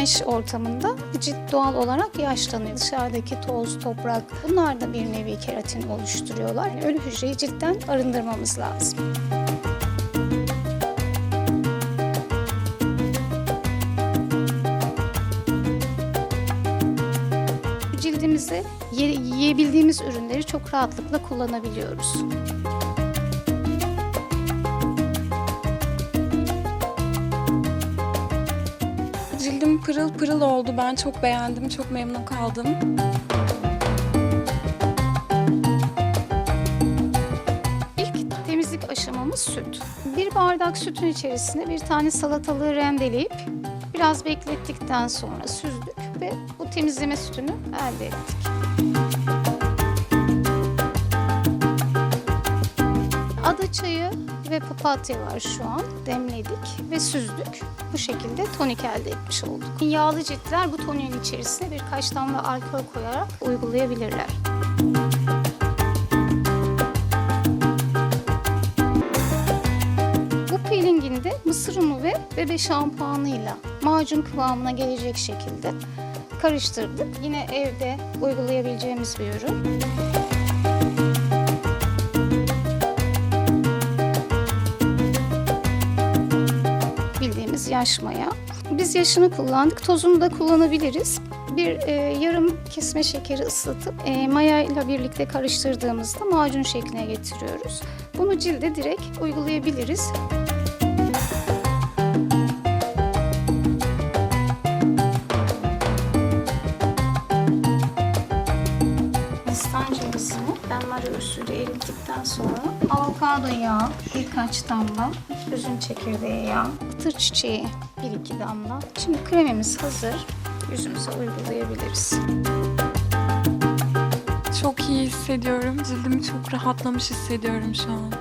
güneş ortamında cilt doğal olarak yaşlanıyor. Dışarıdaki toz, toprak bunlar da bir nevi keratin oluşturuyorlar. Yani ölü hücreyi ciltten arındırmamız lazım. Cildimizde yiyebildiğimiz ürünleri çok rahatlıkla kullanabiliyoruz. Cildim pırıl pırıl oldu. Ben çok beğendim, çok memnun kaldım. İlk temizlik aşamamız süt. Bir bardak sütün içerisine bir tane salatalığı rendeleyip biraz beklettikten sonra süzdük ve bu temizleme sütünü elde ettik. Ada çayı ve papatya var şu an. Demledik ve süzdük. Bu şekilde tonik elde etmiş olduk. Yağlı ciltler bu toniğin içerisine birkaç damla alkol koyarak uygulayabilirler. Bu peelingini de mısır unu ve bebe şampuanıyla macun kıvamına gelecek şekilde karıştırdık. Yine evde uygulayabileceğimiz bir ürün. Bildiğimiz yaş maya. Biz yaşını kullandık, tozunu da kullanabiliriz. Bir yarım kesme şekeri ıslatıp maya ile birlikte karıştırdığımızda macun şekline getiriyoruz. Bunu cilde direkt uygulayabiliriz. Hindistan cevizini benmari usulü erittikten sonra avokado yağı birkaç damla, üzüm çekirdeği yağı, kıtır çiçeği 1-2 damla. Şimdi kremimiz hazır. Yüzümüze uygulayabiliriz. Çok iyi hissediyorum. Cildim çok rahatlamış hissediyorum şu an.